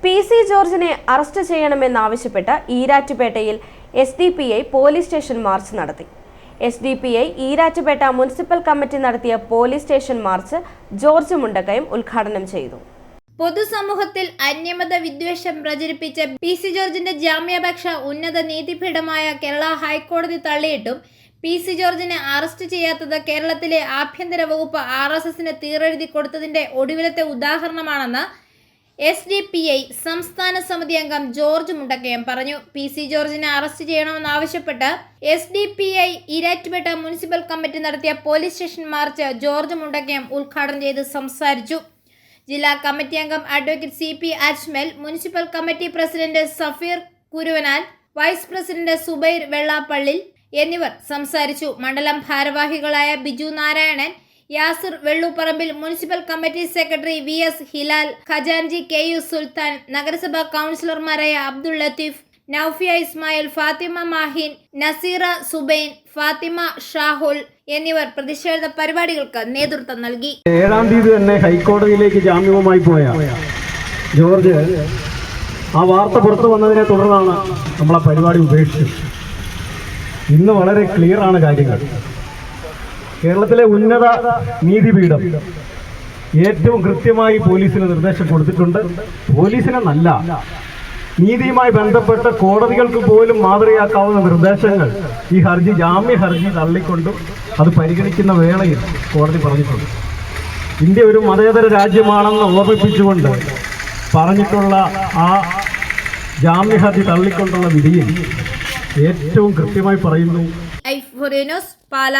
PC ജോർജിനെ arrest ചെയ്യണമെന്നാവശ്യപ്പെട്ട് ഈരാറ്റുപേട്ടയിൽ SDPI പോലീസ് സ്റ്റേഷൻ മാർച്ച് നടത്തി. SDPI ഈരാറ്റുപേട്ട മുനിസിപ്പൽ കമ്മിറ്റി നടത്തിയ police station march George Mundakkayam ഉദ്ഘാടനം ചെയ്തു. പൊതുസമൂഹത്തിൽ അന്യമത വിദ്വേഷം പ്രചരിപ്പിച്ച PC ജോർജിന്റെ ജാമ്യാപേക്ഷ ഉന്നത നീതിപീഠമായ കേരള ഹൈക്കോടതി തള്ളിയിട്ടും PC ജോർജിനെ അറസ്റ്റ് ചെയ്യാത്തത് കേരളത്തിലെ ആഭ്യന്തര വകുപ്പ് RSSന് തീറെഴുതി കൊടുത്തതിന്റെ ഒടുവിലത്തെ ഉദാഹരണമാണെന്ന് SDPI സംസ്ഥാന സമിതി അംഗം ജോർജ് മുണ്ടക്കയം പറഞ്ഞു. PC ജോർജിനെ അറസ്റ്റ് ചെയ്യണമെന്നാവശ്യപ്പെട്ട് SDPI ഈരാറ്റുപേട്ട മുനിസിപ്പൽ കമ്മിറ്റി നടത്തിയ police station march George Mundakkayam ഉദ്ഘാടനം ചെയ്ത് സംസാരിച്ചു. ജില്ലാ കമ്മിറ്റി അംഗം advocate CP Ajmal, municipal committee president Safeer Kuruvanal, vice president Subair Vellappallil എന്നിവർ സംസാരിച്ചു. മണ്ഡലം ഭാരവാഹികളായ Biju Narayanan, Yasir Vellooparambil, municipal committee secretary VS Hilal, ഖജാൻജി KU സുൽത്താൻ, നഗരസഭാ കൗൺസിലർമാരായ അബ്ദുൾ ലത്തീഫ്, നൌഫിയ ഇസ്മായിൽ, ഫാത്തിമ മാഹിൻ, നസീറ സുബൈൻ, ഫാത്തിമ ഷാഹുൽ എന്നിവർ പ്രതിഷേധ പരിപാടികൾക്ക് നേതൃത്വം നൽകി. 7-ാം തീയതി തന്നെ ഹൈക്കോടതിയിലേക്ക് ജാമ്യവുമായി പോയ ജോർജ് ആ വാർത്ത പുറത്തു വന്നതിനെ തുടർന്നാണ് നമ്മൾ ആ പരിപാടി ഉപേക്ഷിച്ചത്. ഇന്ന് വളരെ ക്ലിയറാണ് കാര്യങ്ങൾ. കേരളത്തിലെ ഉന്നത നീതിപീഠം ഏറ്റവും കൃത്യമായി പോലീസിന് നിർദ്ദേശം കൊടുത്തിട്ടുണ്ട്. പോലീസിനെന്നല്ല, നീതിയുമായി ബന്ധപ്പെട്ട കോടതികൾക്ക് പോലും മാതൃകയാക്കാവുന്ന നിർദ്ദേശങ്ങൾ ഈ ജാമ്യ ഹർജി തള്ളിക്കൊണ്ടും അത് പരിഗണിക്കുന്ന വേളയിൽ കോടതി പറഞ്ഞിട്ടുണ്ട്. ഇന്ത്യ ഒരു മതേതര രാജ്യമാണെന്ന് ഓർമ്മിപ്പിച്ചുകൊണ്ട് പറഞ്ഞിട്ടുള്ള ആ ജാമ്യ ഹർജി തള്ളിക്കൊണ്ടുള്ള വിധിയിൽ ഏറ്റവും കൃത്യമായി പറയുന്നു. പാല